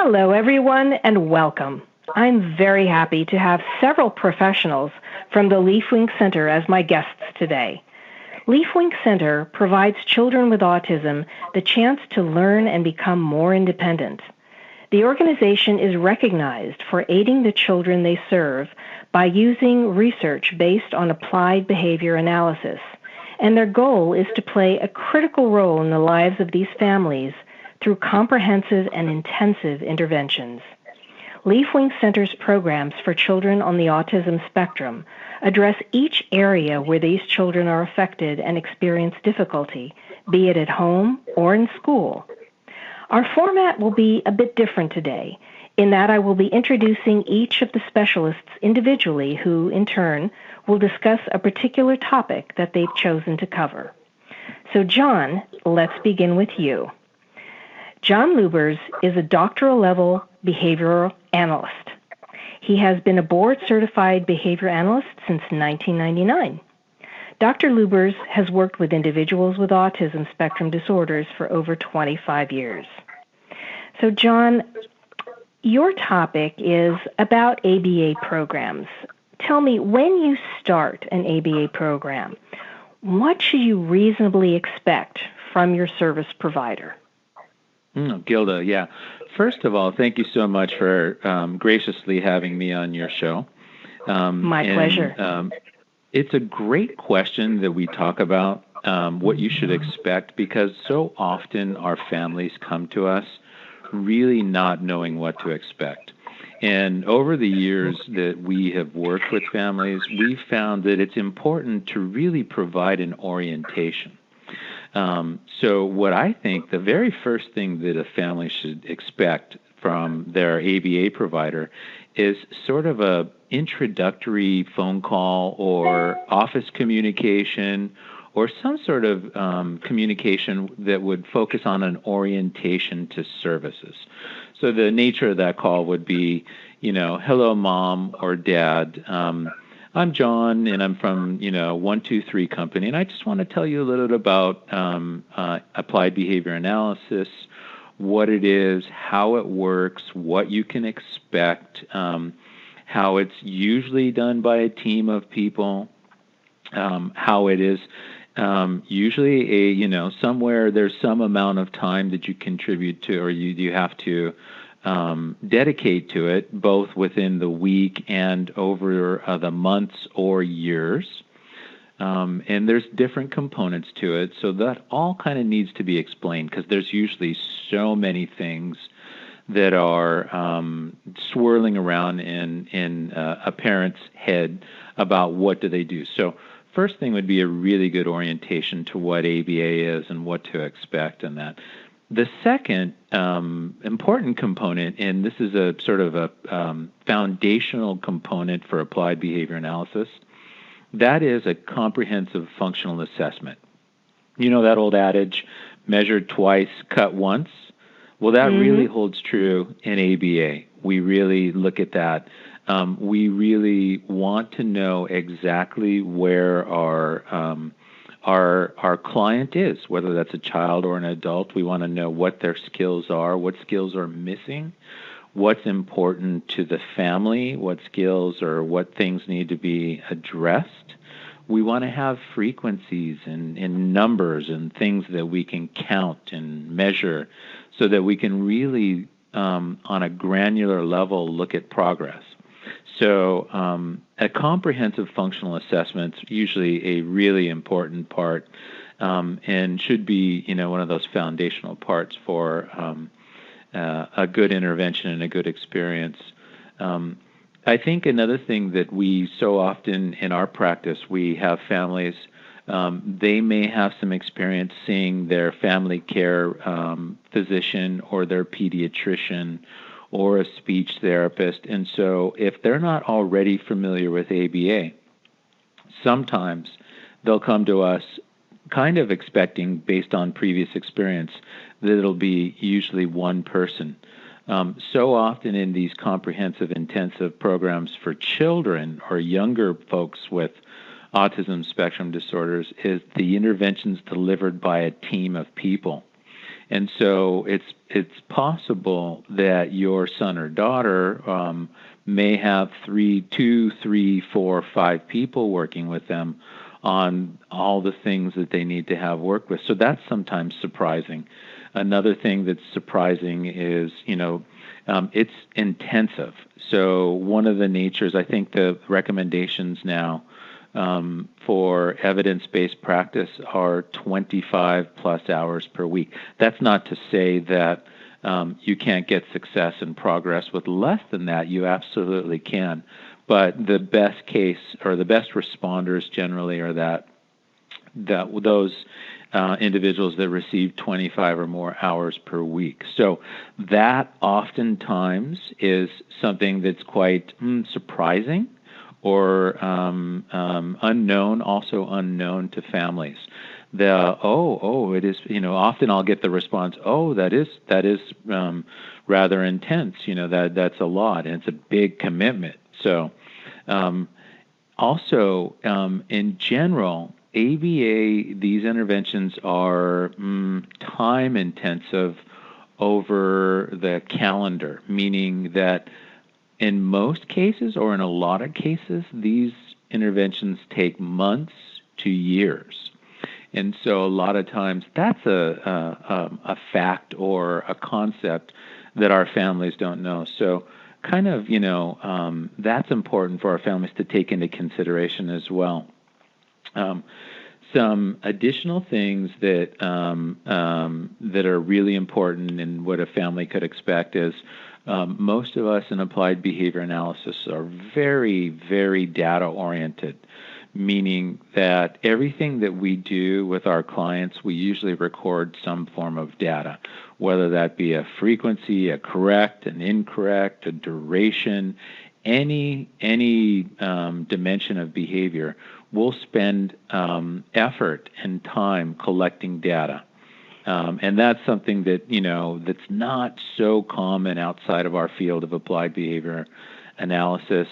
Hello, everyone, and welcome. I'm very happy to have several professionals from the Leafwing Center as my guests today. Leafwing Center provides children with autism the chance to learn and become more independent. The organization is recognized for aiding the children they serve by using research based on applied behavior analysis, and their goal is to play a critical role in the lives of these families through comprehensive and intensive interventions. Leafwing Center's programs for children on the autism spectrum address each area where these children are affected and experience difficulty, be it at home or in school. Our format will be a bit different today, in that I will be introducing each of the specialists individually who, in turn, will discuss a particular topic that they've chosen to cover. So, John, let's begin with you. John Lubers is a doctoral-level behavioral analyst. He has been a board-certified behavior analyst since 1999. Dr. Lubers has worked with individuals with autism spectrum disorders for over 25 years. So, John, your topic is about ABA programs. Tell me, when you start an ABA program, what should you reasonably expect from your service provider? Gilda, yeah. First of all, thank you so much for graciously having me on your show. My pleasure. It's a great question that we talk about what you should expect, because so often our families come to us really not knowing what to expect. And over the years that we have worked with families, we've found that it's important to really provide an orientation. So what I think the very first thing that a family should expect from their ABA provider is sort of a introductory phone call or office communication or some sort of communication that would focus on an orientation to services. So the nature of that call would be, hello, Mom or Dad. I'm John, and I'm from, 123 Company, and I just want to tell you a little bit about applied behavior analysis, what it is, how it works, what you can expect, how it's usually done by a team of people, how it is usually somewhere there's some amount of time that you contribute to, or you have to dedicate to it, both within the week and over the months or years. And there's different components to it, so that all kind of needs to be explained, because there's usually so many things that are swirling around in a parent's head about what do they do. So first thing would be a really good orientation to what ABA is and what to expect in that. The second important component, and this is a sort of a foundational component for applied behavior analysis, that is a comprehensive functional assessment. You know that old adage, measured twice, cut once? Well, that really holds true in ABA. We really look at that. We really want to know exactly where our client is, whether that's a child or an adult. We want to know what their skills are, what skills are missing, what's important to the family, what skills or what things need to be addressed. We want to have frequencies and numbers and things that we can count and measure so that we can really, on a granular level, look at progress. So a comprehensive functional assessment is usually a really important part and should be, one of those foundational parts for a good intervention and a good experience. I think another thing that we so often in our practice, we have families, they may have some experience seeing their family care physician or their pediatrician or a speech therapist. And so if they're not already familiar with ABA, sometimes they'll come to us kind of expecting, based on previous experience, that it'll be usually one person. So often in these comprehensive intensive programs for children or younger folks with autism spectrum disorders is the interventions delivered by a team of people. And so it's possible that your son or daughter may have 2, 3, 4, 5 people working with them on all the things that they need to have work with. So that's sometimes surprising. Another thing that's surprising is, it's intensive. So one of the natures, I think the recommendations now for evidence-based practice are 25 plus hours per week. That's not to say that you can't get success and progress with less than that. You absolutely can. But the best case or the best responders generally are that those individuals that receive 25 or more hours per week. So that oftentimes is something that's quite surprising or unknown, also unknown to families. It is, often I'll get the response, that is rather intense, that's a lot, and it's a big commitment. So also, in general, ABA, these interventions are time intensive over the calendar, meaning that in most cases, or in a lot of cases, these interventions take months to years. And so a lot of times that's a fact or a concept that our families don't know. So kind of, that's important for our families to take into consideration as well. Some additional things that that are really important and what a family could expect is most of us in applied behavior analysis are very, very data-oriented, meaning that everything that we do with our clients, we usually record some form of data, whether that be a frequency, a correct, an incorrect, a duration, any dimension of behavior. We'll spend effort and time collecting data. And that's something that, that's not so common outside of our field of applied behavior analysis.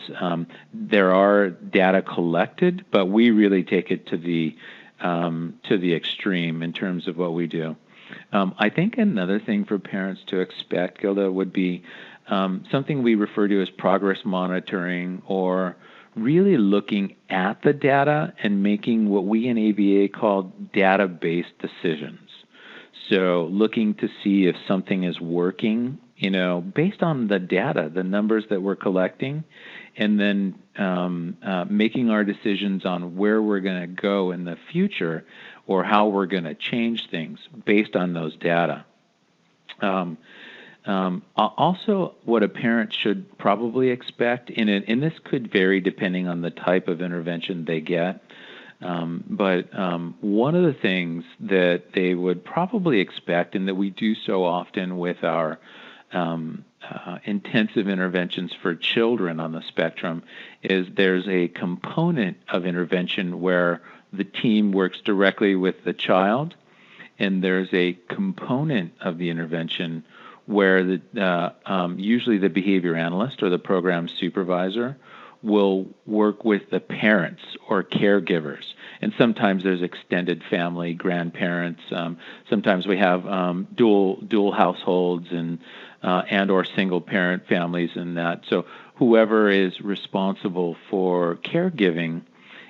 There are data collected, but we really take it to the extreme in terms of what we do. I think another thing for parents to expect, Gilda, would be something we refer to as progress monitoring, or really looking at the data and making what we in ABA call data-based decisions. So looking to see if something is working, based on the data, the numbers that we're collecting, and then making our decisions on where we're going to go in the future or how we're going to change things based on those data. Also, what a parent should probably expect, and this could vary depending on the type of intervention they get, but one of the things that they would probably expect, and that we do so often with our intensive interventions for children on the spectrum, is there's a component of intervention where the team works directly with the child, and there's a component of the intervention where usually the behavior analyst or the program supervisor will work with the parents or caregivers. And sometimes there's extended family, grandparents. Sometimes we have dual households and or single parent families and that. So whoever is responsible for caregiving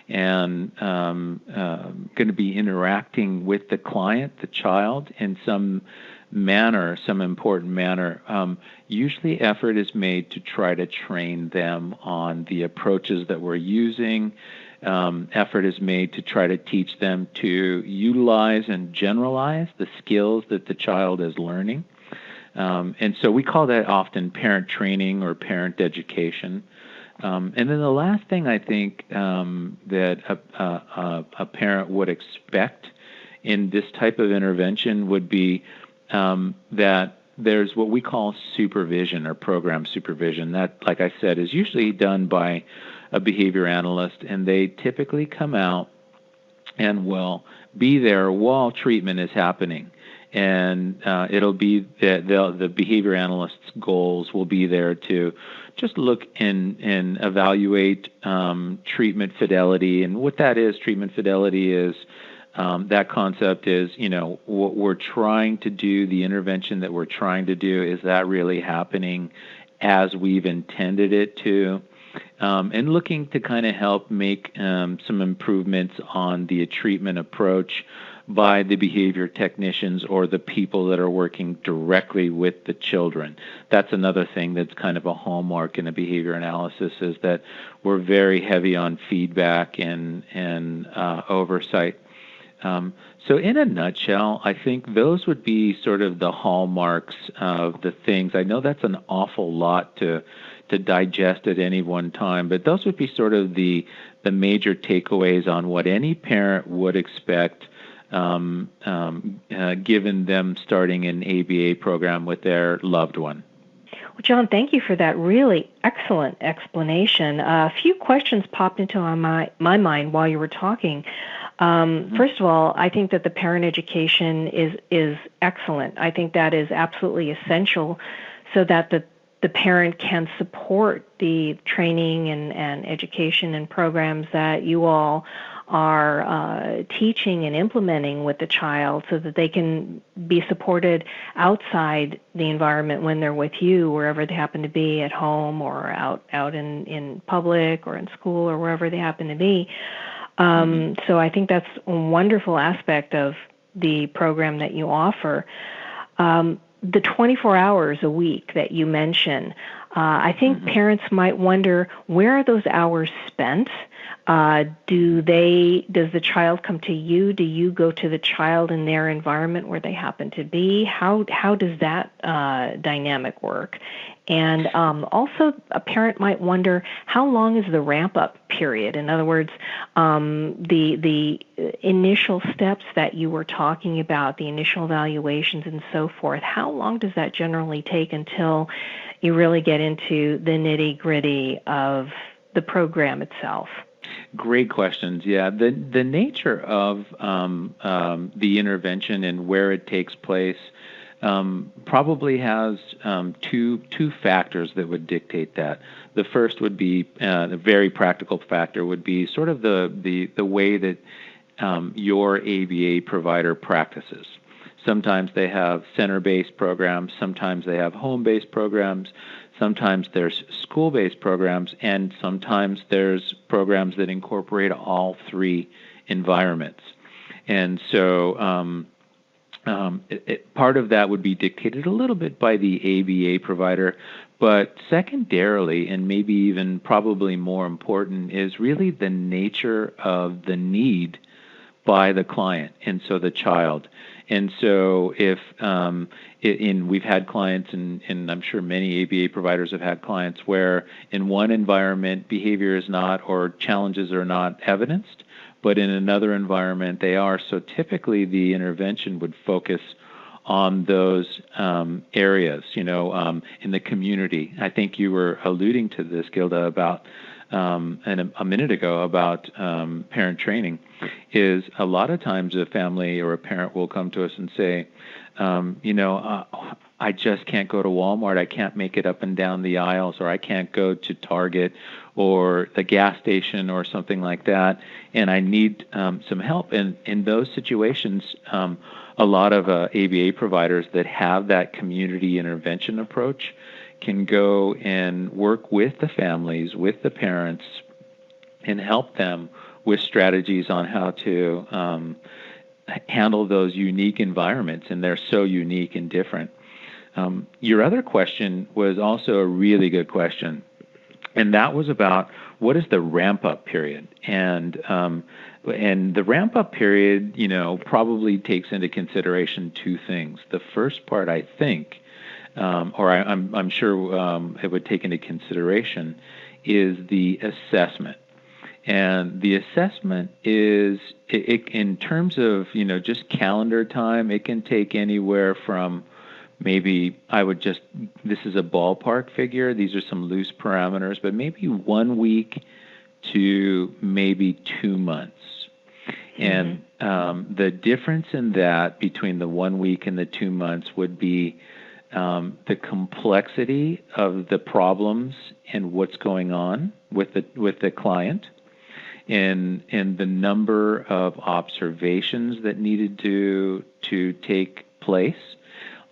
and going to be interacting with the client, the child, in some important manner, usually effort is made to try to train them on the approaches that we're using. Effort is made to try to teach them to utilize and generalize the skills that the child is learning. And so we call that often parent training or parent education. And then the last thing I think that a parent would expect in this type of intervention would be that there's what we call supervision or program supervision. That, like I said, is usually done by a behavior analyst, and they typically come out and will be there while treatment is happening. And it'll be the behavior analyst's goals will be there to just look and evaluate treatment fidelity. And what that is, treatment fidelity is That concept is, what we're trying to do, the intervention that we're trying to do, is that really happening as we've intended it to? And looking to kind of help make some improvements on the treatment approach by the behavior technicians or the people that are working directly with the children. That's another thing that's kind of a hallmark in a behavior analysis, is that we're very heavy on feedback and oversight. So in a nutshell, I think those would be sort of the hallmarks of the things. I know that's an awful lot to digest at any one time, but those would be sort of the major takeaways on what any parent would expect, given them starting an ABA program with their loved one. Well, John, thank you for that really excellent explanation. A few questions popped into my mind while you were talking. First of all, I think that the parent education is excellent. I think that is absolutely essential so that the parent can support the training and education and programs that you all are teaching and implementing with the child, so that they can be supported outside the environment when they're with you, wherever they happen to be, at home or out in public or in school or wherever they happen to be. So I think that's a wonderful aspect of the program that you offer. The 24 hours a week that you mention, I think parents might wonder, where are those hours spent? Does the child come to you? Do you go to the child in their environment where they happen to be? How does that dynamic work? And also, a parent might wonder, how long is the ramp-up period? In other words, the initial steps that you were talking about, the initial evaluations and so forth, how long does that generally take until you really get into the nitty-gritty of the program itself? Great questions. Yeah, the nature of the intervention and where it takes place probably has two factors that would dictate that. The first would be the very practical factor would be sort of the way that your ABA provider practices. Sometimes they have center-based programs, sometimes they have home-based programs, sometimes there's school-based programs, and sometimes there's programs that incorporate all three environments. And so part of that would be dictated a little bit by the ABA provider, but secondarily, and maybe even probably more important, is really the nature of the need by the client, and so the child. And so if we've had clients, and I'm sure many ABA providers have had clients, where in one environment behavior is not, or challenges are not evidenced, but in another environment they are. So typically the intervention would focus on those areas, in the community. I think you were alluding to this, Gilda, about and a minute ago about parent training, is a lot of times a family or a parent will come to us and say, I just can't go to Walmart. I can't make it up and down the aisles, or I can't go to Target or the gas station or something like that, and I need some help. And in those situations, a lot of ABA providers that have that community intervention approach can go and work with the families, with the parents, and help them with strategies on how to handle those unique environments, and they're so unique and different. Your other question was also a really good question, and that was about what is the ramp-up period. And the ramp-up period, probably takes into consideration two things. The first part, I think, I'm sure it would take into consideration, is the assessment. And the assessment is, in terms of, just calendar time, it can take anywhere from maybe, this is a ballpark figure, these are some loose parameters, but maybe 1 week to maybe 2 months. Mm-hmm. And the difference in that between the 1 week and the 2 months would be the complexity of the problems and what's going on with the client, in the number of observations that needed to take place.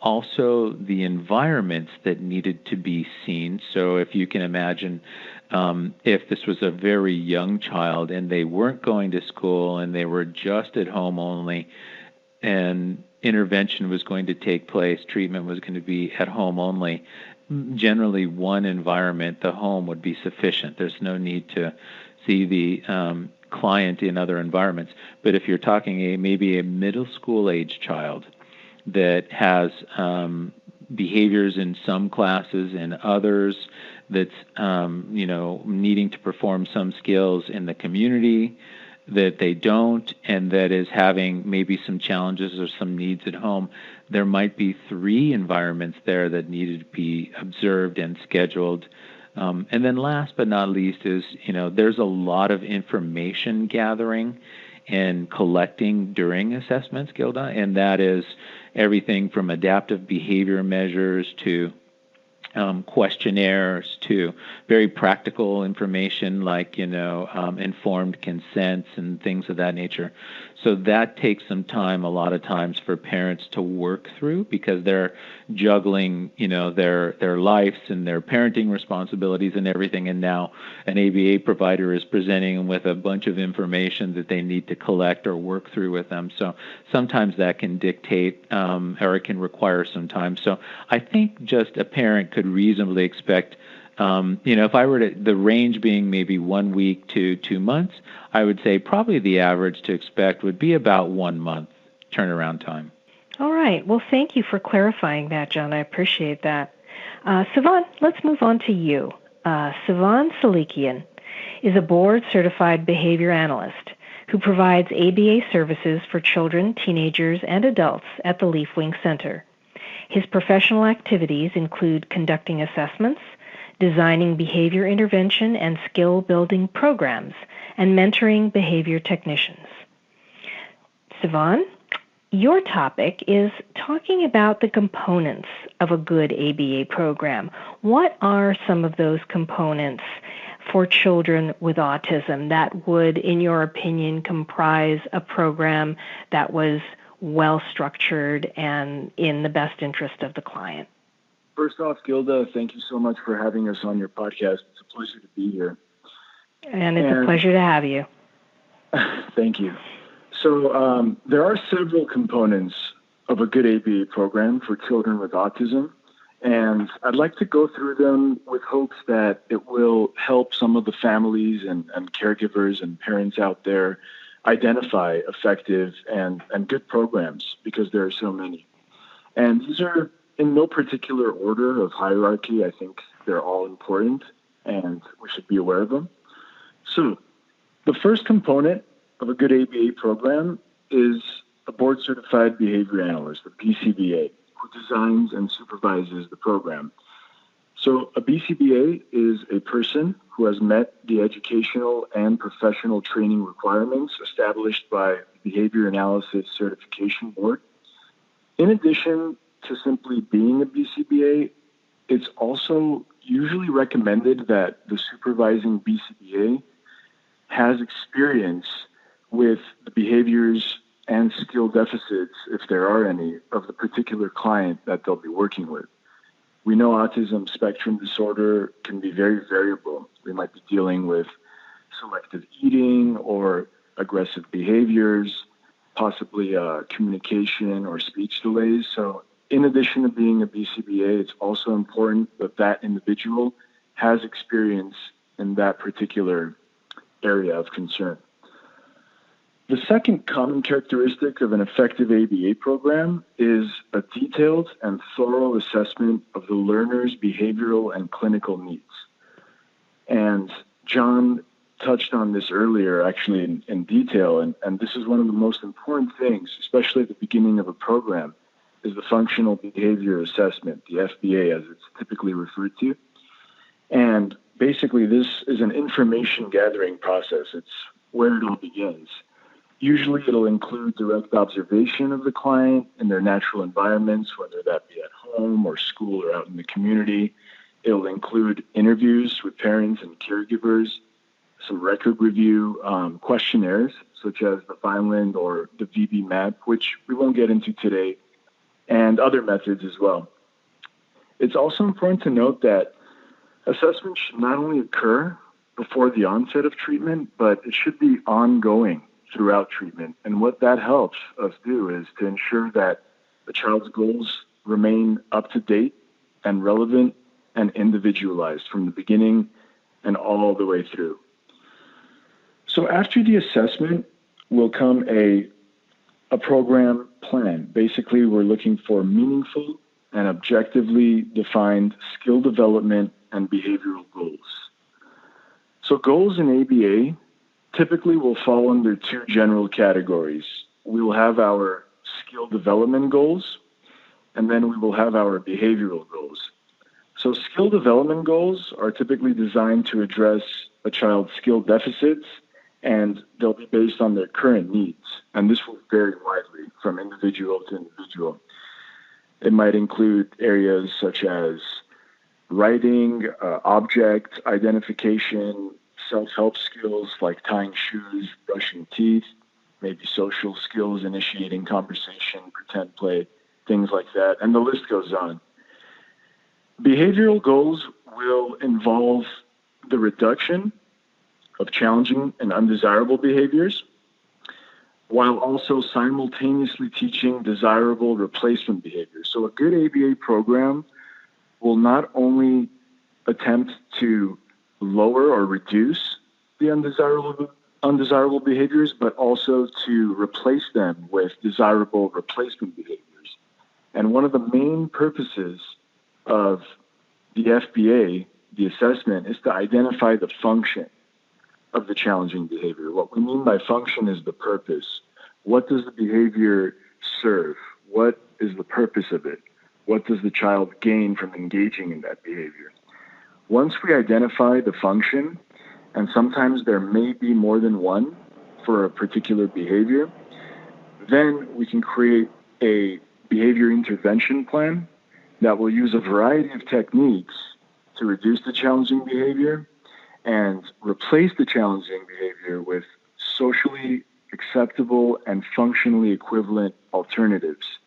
Also, the environments that needed to be seen. So if you can imagine, if this was a very young child and they weren't going to school and they were just at home only, and intervention was going to take place, treatment was going to be at home only, generally one environment, the home, would be sufficient. There's no need to see the client in other environments. But if you're talking maybe a middle school age child that has behaviors in some classes and others that's needing to perform some skills in the community that they don't, and that is having maybe some challenges or some needs at home, there might be 3 environments there that needed to be observed and scheduled. And then last but not least is, there's a lot of information gathering and collecting during assessments, Gilda, and that is everything from adaptive behavior measures to questionnaires to very practical information like, informed consents and things of that nature. So that takes some time, a lot of times, for parents to work through because they're juggling, their lives and their parenting responsibilities and everything. And now an ABA provider is presenting them with a bunch of information that they need to collect or work through with them. So sometimes that can dictate or it can require some time. So I think just a parent could reasonably expect, if I were to, the range being maybe 1 week to 2 months, I would say probably the average to expect would be about 1 month turnaround time. All right. Well, thank you for clarifying that, John. I appreciate that. Sivan, let's move on to you. Sivan Salikian is a board-certified behavior analyst who provides ABA services for children, teenagers, and adults at the Leafwing Center. His professional activities include conducting assessments, designing behavior intervention and skill-building programs, and mentoring behavior technicians. Sivan, your topic is talking about the components of a good ABA program. What are some of those components for children with autism that would, in your opinion, comprise a program that was well-structured and in the best interest of the client? First off, Gilda, thank you so much for having us on your podcast. It's a pleasure to be here. And it's a pleasure to have you. Thank you. So there are several components of a good ABA program for children with autism, and I'd like to go through them with hopes that it will help some of the families and caregivers and parents out there identify effective and good programs, because there are so many. And these are in no particular order of hierarchy. I think they're all important, and we should be aware of them. So the first component of a good ABA program is a board-certified behavior analyst, a BCBA, who designs and supervises the program. So a BCBA is a person who has met the educational and professional training requirements established by the Behavior Analysis Certification Board. In addition to simply being a BCBA, it's also usually recommended that the supervising BCBA has experience with the behaviors and skill deficits, if there are any, of the particular client that they'll be working with. We know autism spectrum disorder can be very variable. We might be dealing with selective eating or aggressive behaviors, possibly communication or speech delays. So in addition to being a BCBA, it's also important that that individual has experience in that particular area of concern. The second common characteristic of an effective ABA program is a detailed and thorough assessment of the learner's behavioral and clinical needs. And John touched on this earlier, actually, in detail, and this is one of the most important things, especially at the beginning of a program, is the functional behavior assessment, the FBA as it's typically referred to. And basically, this is an information gathering process. It's where it all begins. Usually it'll include direct observation of the client in their natural environments, whether that be at home or school or out in the community. It'll include interviews with parents and caregivers, some record review questionnaires, such as the Vineland or the VB map, which we won't get into today, and other methods as well. It's also important to note that assessment should not only occur before the onset of treatment, but it should be ongoing throughout treatment. And what that helps us do is to ensure that the child's goals remain up to date and relevant and individualized from the beginning and all the way through. So after the assessment will come a program plan. Basically, we're looking for meaningful and objectively defined skill development and behavioral goals. So goals in ABA typically will fall under two general categories. We will have our skill development goals, and then we will have our behavioral goals. So skill development goals are typically designed to address a child's skill deficits, and they'll be based on their current needs. And this will vary widely from individual to individual. It might include areas such as writing, object identification, self-help skills like tying shoes, brushing teeth, maybe social skills, initiating conversation, pretend play, things like that. And the list goes on. Behavioral goals will involve the reduction of challenging and undesirable behaviors, while also simultaneously teaching desirable replacement behaviors. So a good ABA program will not only attempt to lower or reduce the undesirable behaviors, but also to replace them with desirable replacement behaviors. And one of the main purposes of the FBA, the assessment, is to identify the function of the challenging behavior. What we mean by function is the purpose. What does the behavior serve? What is the purpose of it? What does the child gain from engaging in that behavior? Once we identify the function, and sometimes there may be more than one for a particular behavior, then we can create a behavior intervention plan that will use a variety of techniques to reduce the challenging behavior and replace the challenging behavior with socially acceptable and functionally equivalent alternatives.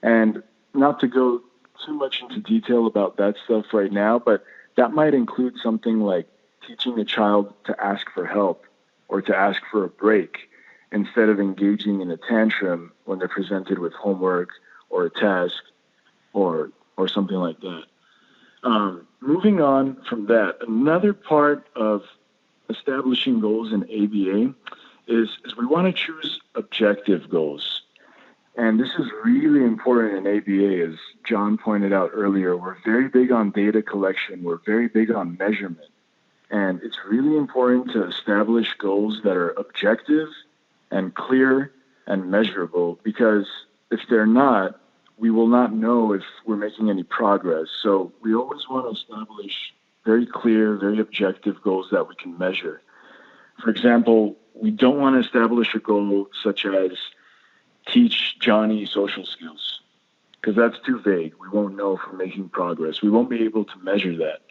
And not to go too much into detail about that stuff right now, but that might include something like teaching a child to ask for help or to ask for a break instead of engaging in a tantrum when they're presented with homework or a task or something like that. Moving on from that, another part of establishing goals in ABA is we want to choose objective goals. And this is really important in ABA, as John pointed out earlier. We're very big on data collection. We're very big on measurement. And it's really important to establish goals that are objective and clear and measurable, because if they're not, we will not know if we're making any progress. So we always want to establish very clear, very objective goals that we can measure. For example, we don't want to establish a goal such as teach Johnny social skills, because that's too vague. We won't know if we're making progress. We won't be able to measure that.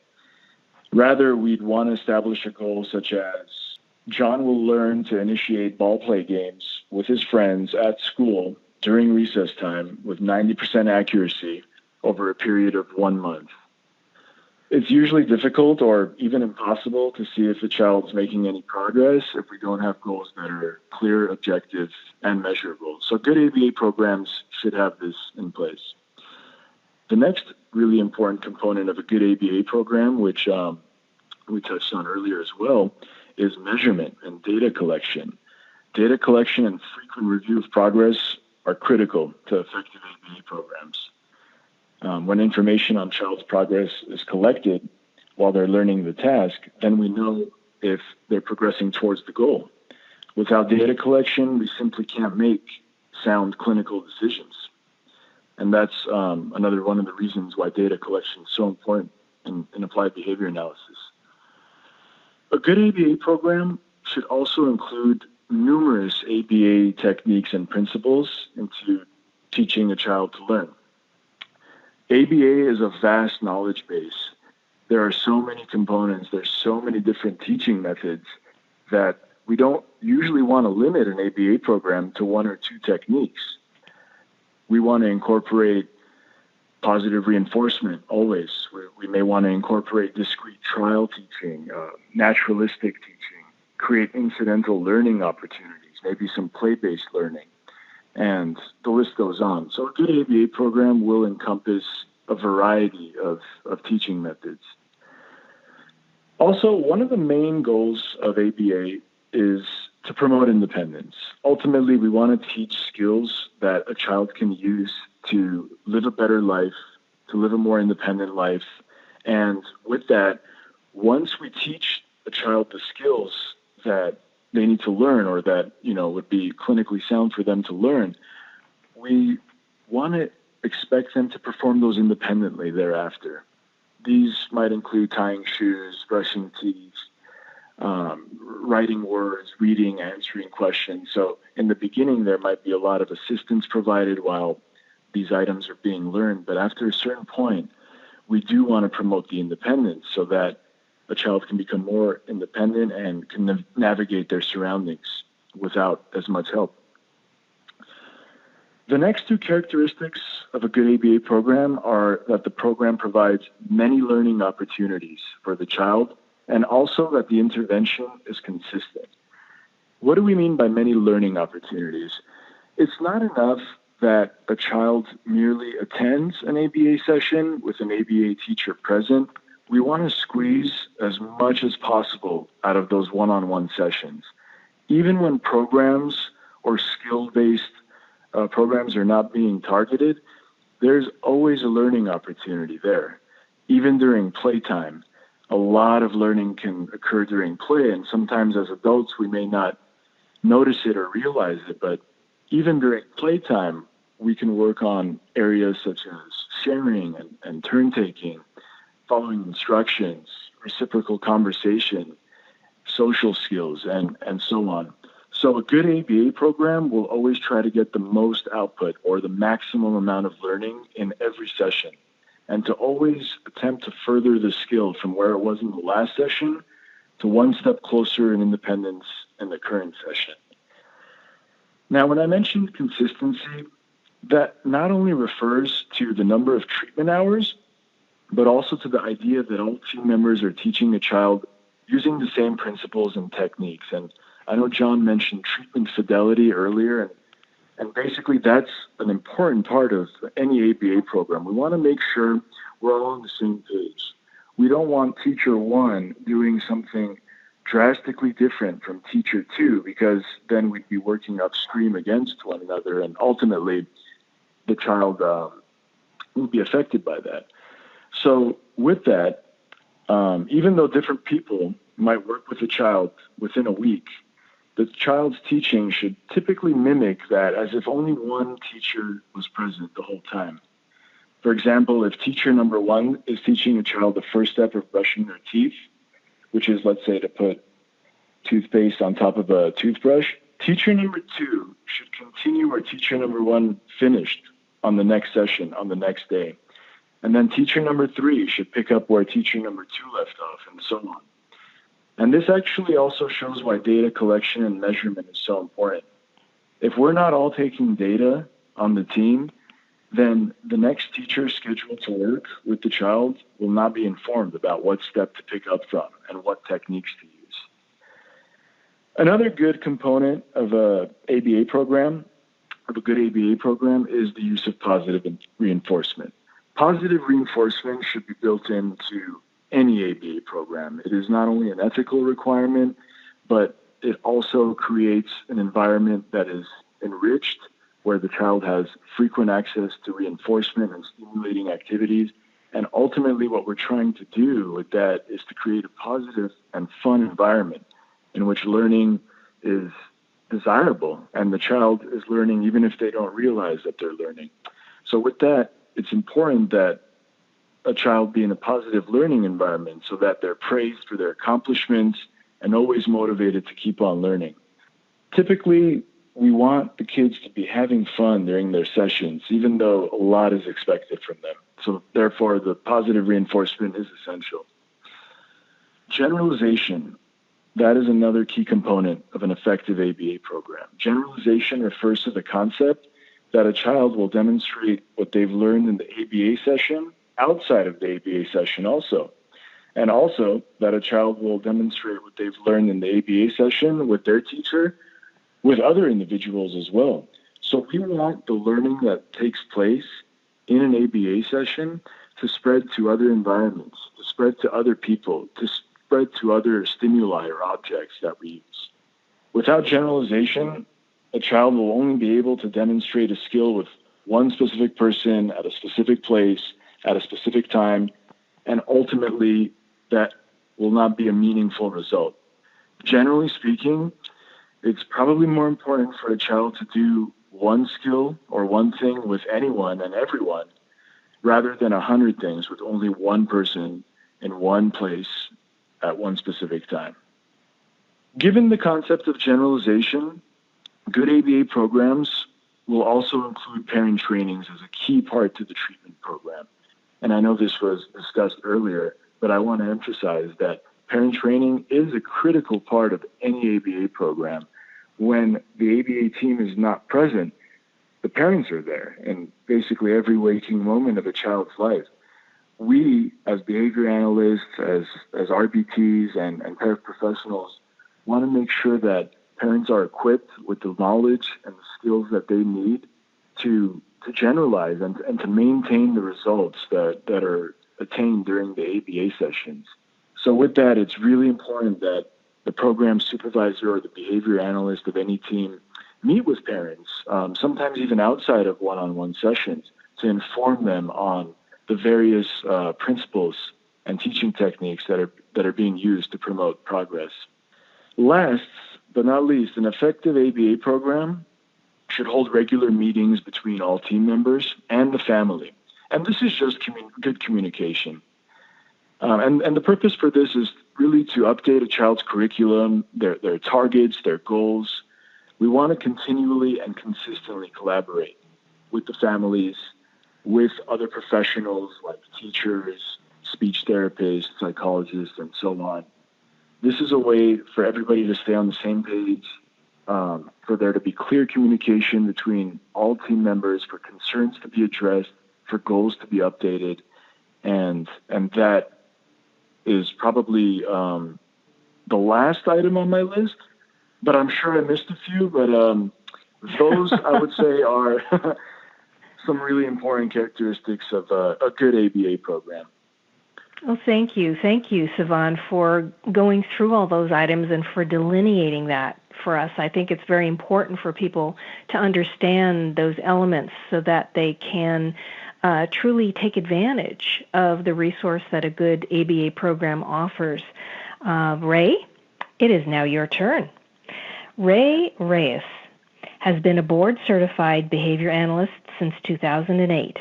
Rather, we'd want to establish a goal such as John will learn to initiate ball play games with his friends at school during recess time with 90% accuracy over a period of 1 month. It's usually difficult or even impossible to see if the child's making any progress if we don't have goals that are clear, objective, and measurable. So good ABA programs should have this in place. The next really important component of a good ABA program, which we touched on earlier as well, is measurement and data collection. Data collection and frequent review of progress are critical to effective ABA programs. When information on child's progress is collected while they're learning the task, then we know if they're progressing towards the goal. Without data collection, we simply can't make sound clinical decisions. And that's another one of the reasons why data collection is so important in applied behavior analysis. A good ABA program should also include numerous ABA techniques and principles into teaching a child to learn. ABA is a vast knowledge base. There are so many components, there's so many different teaching methods that we don't usually want to limit an ABA program to one or two techniques. We want to incorporate positive reinforcement always. We may want to incorporate discrete trial teaching, naturalistic teaching, create incidental learning opportunities, maybe some play-based learning, and the list goes on. So a good ABA program will encompass a variety of teaching methods. Also, one of the main goals of ABA is to promote independence. Ultimately, we want to teach skills that a child can use to live a better life, to live a more independent life. And with that, once we teach a child the skills that they need to learn or that, would be clinically sound for them to learn, we want to expect them to perform those independently thereafter. These might include tying shoes, brushing teeth, writing words, reading, answering questions. So in the beginning, there might be a lot of assistance provided while these items are being learned. But after a certain point, we do want to promote the independence so that a child can become more independent and can navigate their surroundings without as much help. The next two characteristics of a good ABA program are that the program provides many learning opportunities for the child and also that the intervention is consistent. What do we mean by many learning opportunities? It's not enough that a child merely attends an ABA session with an ABA teacher present. We want to squeeze as much as possible out of those one-on-one sessions. Even when programs or skill-based programs are not being targeted, there's always a learning opportunity there. Even during playtime, a lot of learning can occur during play, and sometimes as adults we may not notice it or realize it, but even during playtime, we can work on areas such as sharing and turn-taking, following instructions, reciprocal conversation, social skills, and so on. So a good ABA program will always try to get the most output or the maximum amount of learning in every session, and to always attempt to further the skill from where it was in the last session to one step closer in independence in the current session. Now, when I mentioned consistency, that not only refers to the number of treatment hours, but also to the idea that all team members are teaching a child using the same principles and techniques. And I know John mentioned treatment fidelity earlier, and basically that's an important part of any ABA program. We want to make sure we're all on the same page. We don't want teacher one doing something drastically different from teacher two, because then we'd be working upstream against one another, and ultimately the child will be affected by that. So with that, even though different people might work with a child within a week, the child's teaching should typically mimic that as if only one teacher was present the whole time. For example, if teacher number one is teaching a child the first step of brushing their teeth, which is, let's say, to put toothpaste on top of a toothbrush, teacher number two should continue where teacher number one finished on the next session, on the next day. And then teacher number three should pick up where teacher number two left off, and so on. And this actually also shows why data collection and measurement is so important. If we're not all taking data on the team, then the next teacher scheduled to work with the child will not be informed about what step to pick up from and what techniques to use. Another good component of a good ABA program, is the use of positive reinforcement. Positive reinforcement should be built into any ABA program. It is not only an ethical requirement, but it also creates an environment that is enriched, where the child has frequent access to reinforcement and stimulating activities. And ultimately, what we're trying to do with that is to create a positive and fun environment in which learning is desirable and the child is learning even if they don't realize that they're learning. So with that, it's important that a child be in a positive learning environment so that they're praised for their accomplishments and always motivated to keep on learning. Typically, we want the kids to be having fun during their sessions, even though a lot is expected from them. So therefore, the positive reinforcement is essential. Generalization. That is another key component of an effective ABA program. Generalization refers to the concept that a child will demonstrate what they've learned in the ABA session outside of the ABA session also. And also that a child will demonstrate what they've learned in the ABA session with their teacher, with other individuals as well. So we want the learning that takes place in an ABA session to spread to other environments, to spread to other people, to spread to other stimuli or objects that we use. Without generalization, a child will only be able to demonstrate a skill with one specific person at a specific place, at a specific time, and ultimately that will not be a meaningful result. Generally speaking, it's probably more important for a child to do one skill or one thing with anyone and everyone rather than 100 things with only one person in one place at one specific time. Given the concept of generalization, good ABA programs will also include parent trainings as a key part to the treatment program. And I know this was discussed earlier, but I want to emphasize that parent training is a critical part of any ABA program. When the ABA team is not present, the parents are there in basically every waking moment of a child's life. We, as behavior analysts, as RBTs and paraprofessionals, want to make sure that parents are equipped with the knowledge and the skills that they need to generalize and to maintain the results that are attained during the ABA sessions. So with that, it's really important that the program supervisor or the behavior analyst of any team meet with parents, sometimes even outside of one-on-one sessions, to inform them on the various principles and teaching techniques that are being used to promote progress. Last but not least, an effective ABA program should hold regular meetings between all team members and the family. And this is just good communication. And the purpose for this is really to update a child's curriculum, their targets, their goals. We want to continually and consistently collaborate with the families, with other professionals like teachers, speech therapists, psychologists, and so on. This is a way for everybody to stay on the same page, for there to be clear communication between all team members, for concerns to be addressed, for goals to be updated, and that is probably the last item on my list, but I'm sure I missed a few, but those I would say are some really important characteristics of a good ABA program. Well, thank you. Thank you, Sivan, for going through all those items and for delineating that for us. I think it's very important for people to understand those elements so that they can truly take advantage of the resource that a good ABA program offers. Ray, it is now your turn. Ray Reyes has been a board-certified behavior analyst since 2008.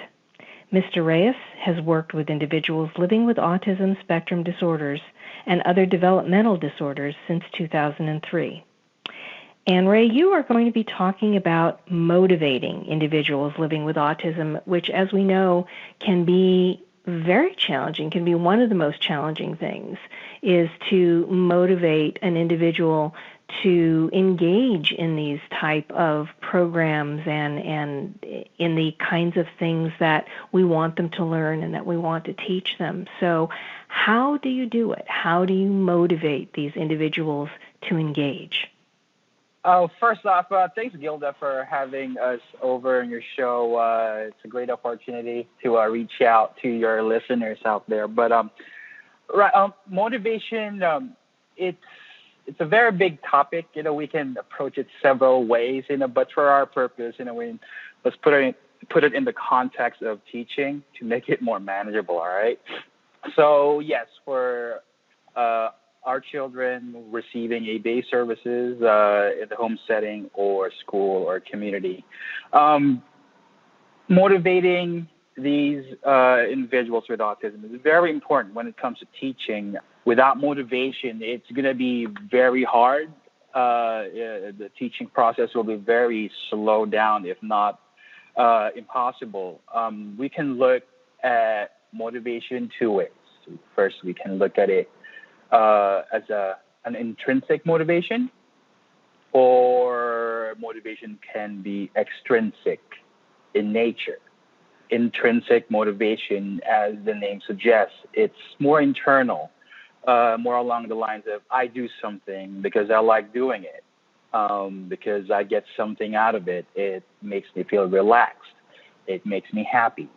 Mr. Reyes has worked with individuals living with autism spectrum disorders and other developmental disorders since 2003. And Ray, you are going to be talking about motivating individuals living with autism, which, as we know, can be very challenging, can be one of the most challenging things, is to motivate an individual to engage in these type of programs and in the kinds of things that we want them to learn and that we want to teach them. So how do you do it? How do you motivate these individuals to engage? First off, thanks, Gilda, for having us over in your show. It's a great opportunity to reach out to your listeners out there. But motivation, it's a very big topic. We can approach it several ways. But for our purpose, let's put it in the context of teaching to make it more manageable. All right. So yes, for our children receiving ABA services in the home setting or school or community. Motivating these individuals with autism is very important when it comes to teaching. Without motivation, it's going to be very hard. The teaching process will be very slowed down, if not impossible. We can look at motivation two ways. First, we can look at it as a an intrinsic motivation, or motivation can be extrinsic in nature. Intrinsic motivation, as the name suggests, it's more internal, more along the lines of I do something because I like doing it, because I get something out of it. It makes me feel relaxed. It makes me happy.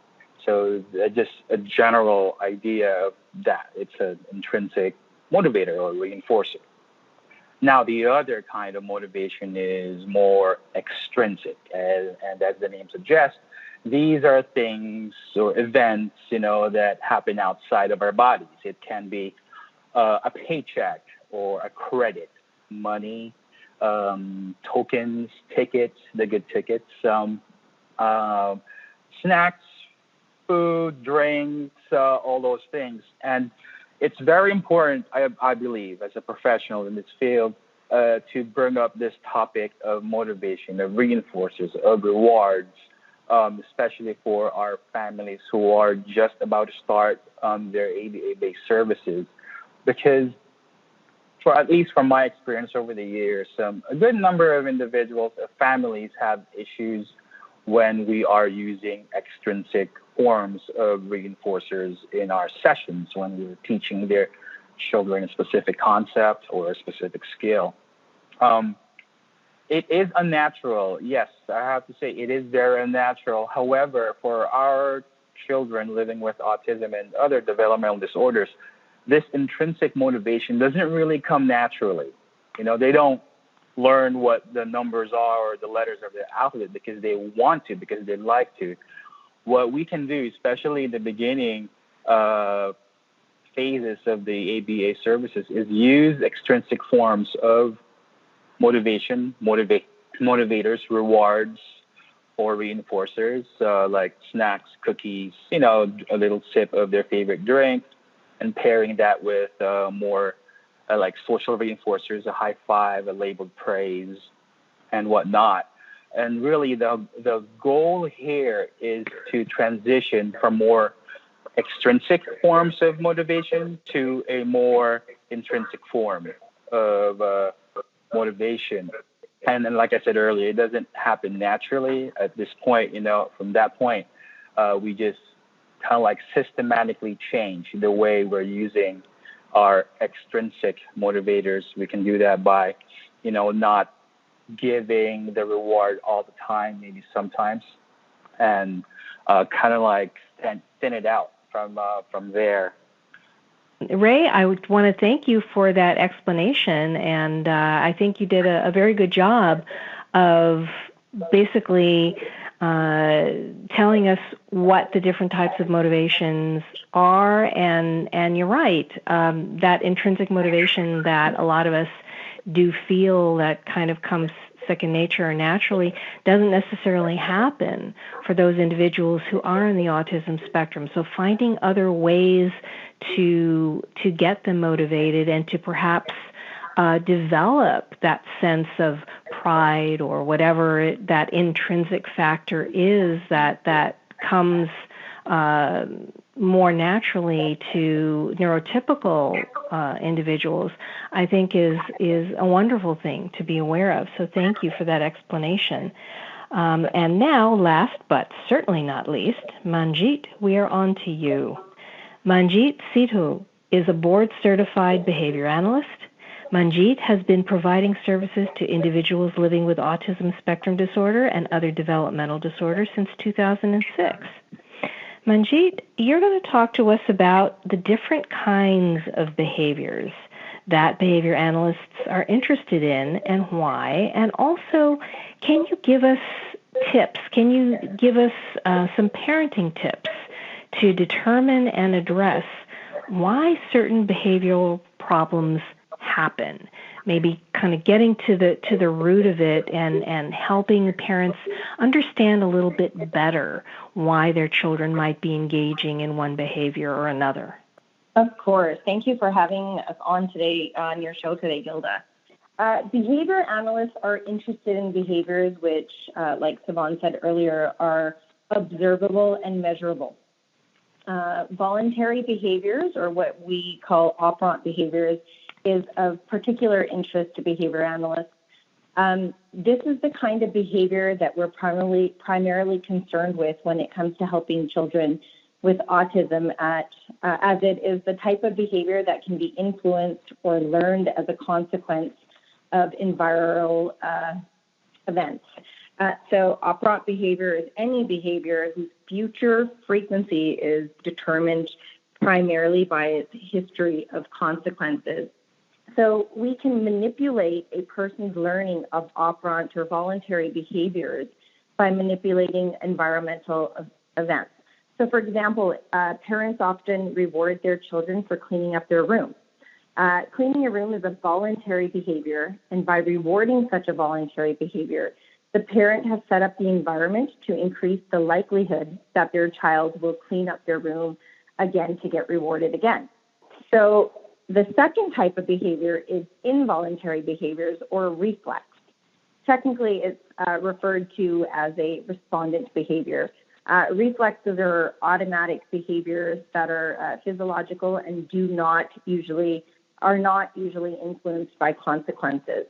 So just a general idea of that. It's an intrinsic motivator or reinforcer. Now, the other kind of motivation is more extrinsic, and as the name suggests, these are things or events, that happen outside of our bodies. It can be a paycheck or a credit, money, tokens, tickets, the good tickets, snacks, food, drinks, all those things. And it's very important, I believe, as a professional in this field, to bring up this topic of motivation, of reinforcers, of rewards, especially for our families who are just about to start their ABA-based services. Because at least from my experience over the years, a good number of individuals, families have issues when we are using extrinsic forms of reinforcers in our sessions, when we're teaching their children a specific concept or a specific skill. It is unnatural. Yes, I have to say it is very unnatural. However, for our children living with autism and other developmental disorders, this intrinsic motivation doesn't really come naturally. They don't learn what the numbers are or the letters of the alphabet because they want to, because they like to. What we can do, especially in the beginning phases of the ABA services, is use extrinsic forms of motivation, motivators, rewards, or reinforcers, like snacks, cookies, a little sip of their favorite drink, and pairing that with more like social reinforcers, a high five, a labeled praise, and whatnot. And really the goal here is to transition from more extrinsic forms of motivation to a more intrinsic form of motivation. And then, like I said earlier, it doesn't happen naturally at this point. From that point, we just kind of like systematically change the way we're using our extrinsic motivators. We can do that by, not giving the reward all the time, maybe sometimes, and kind of like thin it out from there. Ray, I would want to thank you for that explanation, and I think you did a very good job of basically telling us what the different types of motivations are, and you're right, that intrinsic motivation that a lot of us do feel that kind of comes second nature or naturally doesn't necessarily happen for those individuals who are in the autism spectrum. So finding other ways to get them motivated and to perhaps develop that sense of pride or whatever that intrinsic factor is that comes more naturally to neurotypical individuals, I think is a wonderful thing to be aware of. So thank you for that explanation. And now, last but certainly not least, Manjeet, we are on to you. Manjeet Sidhu is a board-certified behavior analyst. Manjeet has been providing services to individuals living with autism spectrum disorder and other developmental disorders since 2006. Manjeet, you're going to talk to us about the different kinds of behaviors that behavior analysts are interested in and why, and also, can you give us tips? Can you give us some parenting tips to determine and address why certain behavioral problems happen? Maybe kind of getting to the root of it and helping parents understand a little bit better why their children might be engaging in one behavior or another. Of course. Thank you for having us on your show today, Gilda. Behavior analysts are interested in behaviors which, like Siobhan said earlier, are observable and measurable. Voluntary behaviors, or what we call operant behaviors, is of particular interest to behavior analysts. This is the kind of behavior that we're primarily concerned with when it comes to helping children with autism, as it is the type of behavior that can be influenced or learned as a consequence of environmental events. So operant behavior is any behavior whose future frequency is determined primarily by its history of consequences. So we can manipulate a person's learning of operant or voluntary behaviors by manipulating environmental events. So for example, parents often reward their children for cleaning up their room. Cleaning a room is a voluntary behavior, and by rewarding such a voluntary behavior, the parent has set up the environment to increase the likelihood that their child will clean up their room again to get rewarded again. So the second type of behavior is involuntary behaviors or reflex. Technically, it's referred to as a respondent behavior. Reflexes are automatic behaviors that are physiological and are not usually influenced by consequences.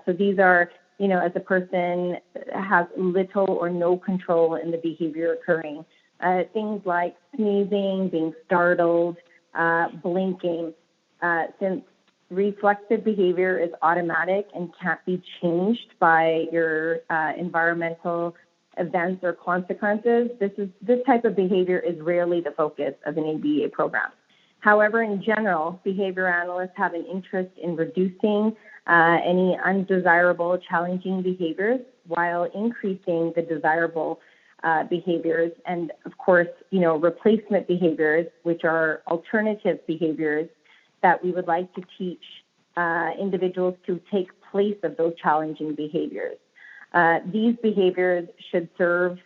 So these are, as a person has little or no control in the behavior occurring. Things like sneezing, being startled, blinking. Since reflexive behavior is automatic and can't be changed by your environmental events or consequences, this type of behavior is rarely the focus of an ABA program. However, in general, behavior analysts have an interest in reducing any undesirable, challenging behaviors while increasing the desirable behaviors, and of course, replacement behaviors, which are alternative behaviors that we would like to teach individuals to take place of those challenging behaviors. These behaviors should serve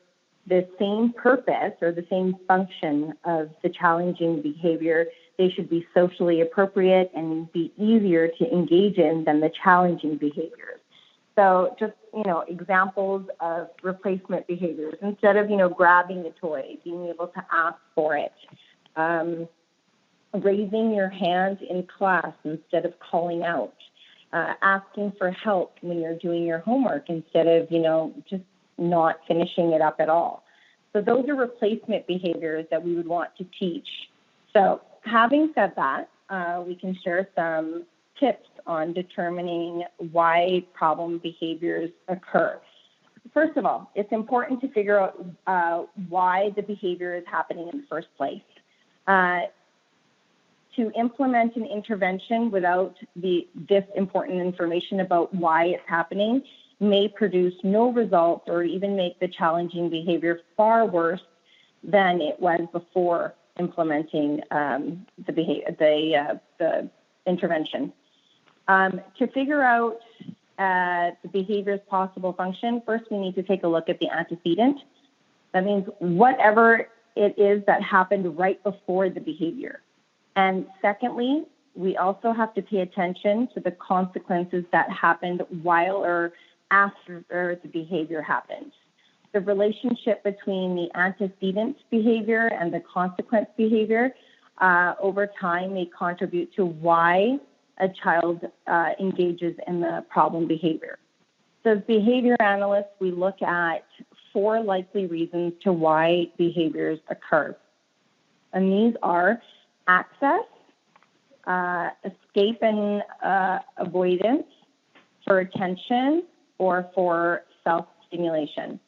the same purpose or the same function of the challenging behavior. They should be socially appropriate and be easier to engage in than the challenging behaviors. So just, examples of replacement behaviors. Instead of, grabbing the toy, being able to ask for it. Raising your hand in class instead of calling out. Asking for help when you're doing your homework instead of, just not finishing it up at all. So those are replacement behaviors that we would want to teach. So having said that, we can share some tips on determining why problem behaviors occur. First of all, it's important to figure out why the behavior is happening in the first place. To implement an intervention without this important information about why it's happening may produce no results or even make the challenging behavior far worse than it was before implementing the intervention. To figure out the behavior's possible function, first we need to take a look at the antecedent. That means whatever it is that happened right before the behavior. And secondly, we also have to pay attention to the consequences that happened while or after the behavior happened. The relationship between the antecedent behavior and the consequence behavior over time may contribute to why a child engages in the problem behavior. So as behavior analysts, we look at 4 likely reasons to why behaviors occur. And these are access, escape and avoidance, for attention, or for self-stimulation.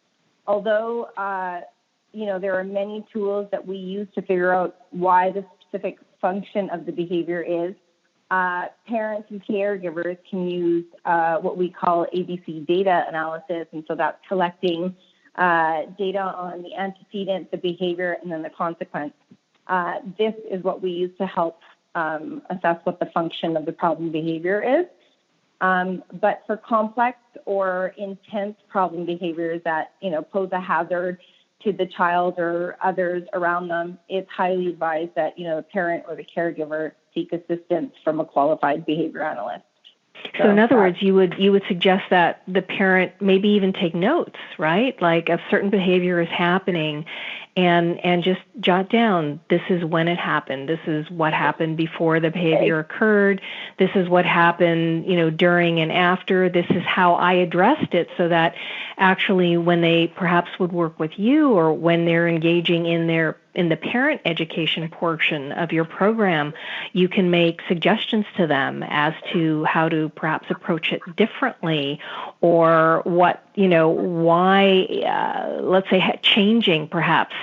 Although, there are many tools that we use to figure out why the specific function of the behavior is, parents and caregivers can use what we call ABC data analysis, and so that's collecting data on the antecedent, the behavior, and then the consequence. This is what we use to help assess what the function of the problem behavior is. But for complex or intense problem behaviors that, pose a hazard to the child or others around them, it's highly advised that, the parent or the caregiver seek assistance from a qualified behavior analyst. So in other words, you would suggest that the parent maybe even take notes, right? Like a certain behavior is happening, and just jot down, this is when it happened. This is what happened before the behavior occurred. This is what happened, during and after. This is how I addressed it, so that actually when they perhaps would work with you, or when they're engaging in the parent education portion of your program, you can make suggestions to them as to how to perhaps approach it differently, or what, why, let's say, changing perhaps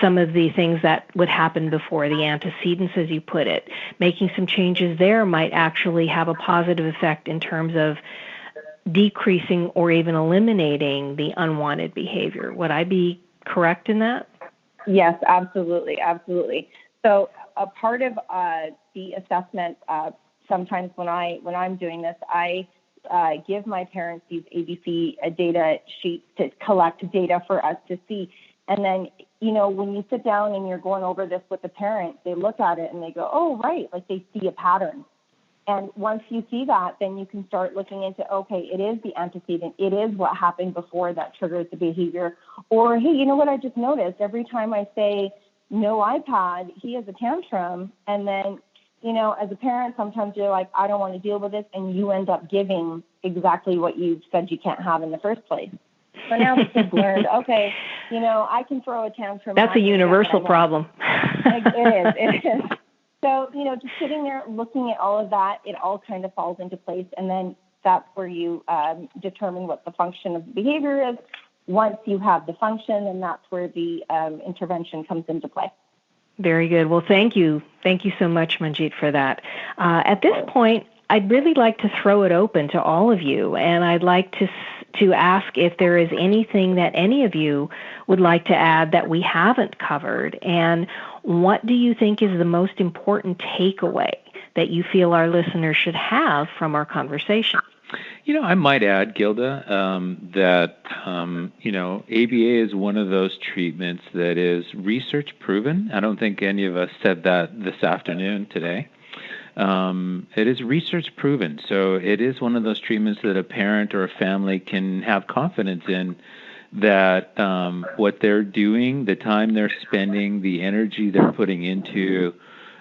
some of the things that would happen before, the antecedents, as you put it. Making some changes there might actually have a positive effect in terms of decreasing or even eliminating the unwanted behavior. Would I be correct in that? Yes, absolutely, absolutely. So a part of the assessment, sometimes when I'm doing this, I give my parents these ABC data sheets to collect data for us to see. And then, when you sit down and you're going over this with the parent, they look at it and they go, oh, right, like they see a pattern. And once you see that, then you can start looking into, okay, it is the antecedent. It is what happened before that triggers the behavior. Or, hey, you know what I just noticed? Every time I say no iPad, he has a tantrum. And then, as a parent, sometimes you're like, I don't want to deal with this. And you end up giving exactly what you said you can't have in the first place. So now the kid's learned, okay, I can throw a tantrum. That's a universal problem. It is. So, just sitting there looking at all of that, it all kind of falls into place. And then that's where you determine what the function of the behavior is. Once you have the function, then that's where the intervention comes into play. Very good. Well, thank you. Thank you so much, Manjeet, for that. At this point, I'd really like to throw it open to all of you, and I'd like to ask if there is anything that any of you would like to add that we haven't covered, and what do you think is the most important takeaway that you feel our listeners should have from our conversation? I might add, Gilda, that, ABA is one of those treatments that is research proven. I don't think any of us said that this afternoon today. It is research proven. So it is one of those treatments that a parent or a family can have confidence in, that what they're doing, the time they're spending, the energy they're putting into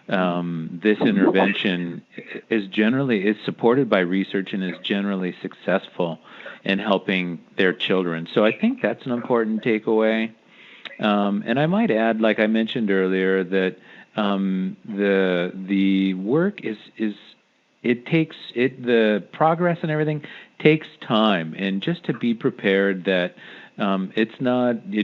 this intervention is supported by research and is generally successful in helping their children. So I think that's an important takeaway. And I might add, like I mentioned earlier, that the work the progress and everything takes time, and just to be prepared that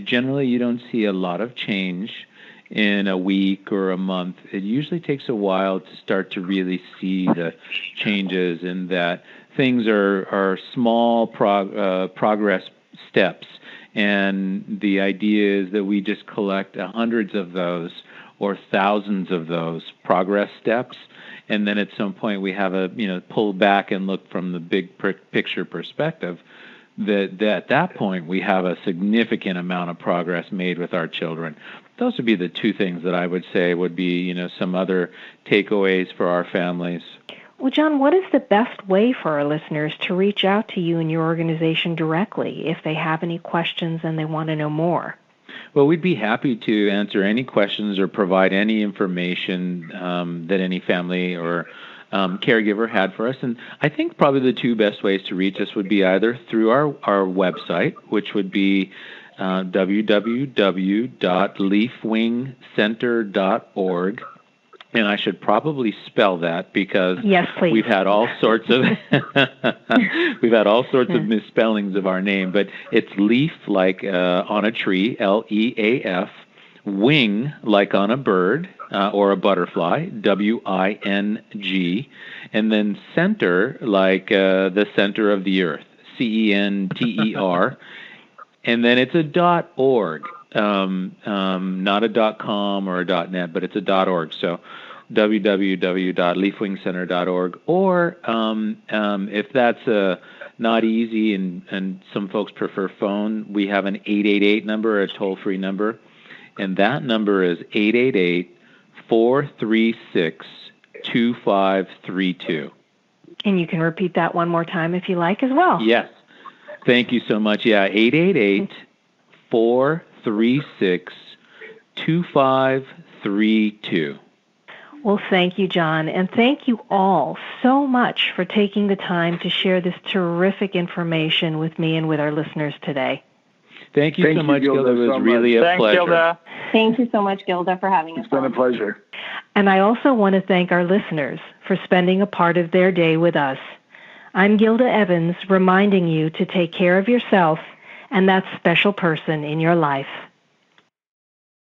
generally you don't see a lot of change in a week or a month. It usually takes a while to start to really see the changes, and that things are small progress steps. And the idea is that we just collect hundreds of those or thousands of those progress steps, and then at some point we have pull back and look from the big picture perspective, that at that point we have a significant amount of progress made with our children. Those would be the two things that I would say would be, some other takeaways for our families. Well, John, what is the best way for our listeners to reach out to you and your organization directly if they have any questions and they want to know more? Well, we'd be happy to answer any questions or provide any information that any family or caregiver had for us. And I think probably the two best ways to reach us would be either through our website, which would be www.leafwingcenter.org. And I should probably spell that, because yes, please. We've had all sorts of misspellings of our name, but it's leaf like on a tree, LEAF, wing like on a bird or a butterfly, WING, and then center like the center of the earth, CENTER, and then it's a .org. Not a .com or a .net, but it's a .org. So www.leafwingcenter.org. Or if that's not easy and some folks prefer phone, we have an 888 number, a toll-free number, and that number is 888-436-2532. And you can repeat that one more time if you like as well. Yes. Thank you so much. Yeah, 888-436-2532. Well, thank you, John, and thank you all so much for taking the time to share this terrific information with me and with our listeners today. Thank you so much, Gilda. It was really a pleasure. Gilda. Thank you so much, Gilda, for having us. It's been a pleasure. And I also want to thank our listeners for spending a part of their day with us. I'm Gilda Evans, reminding you to take care of yourself and that special person in your life.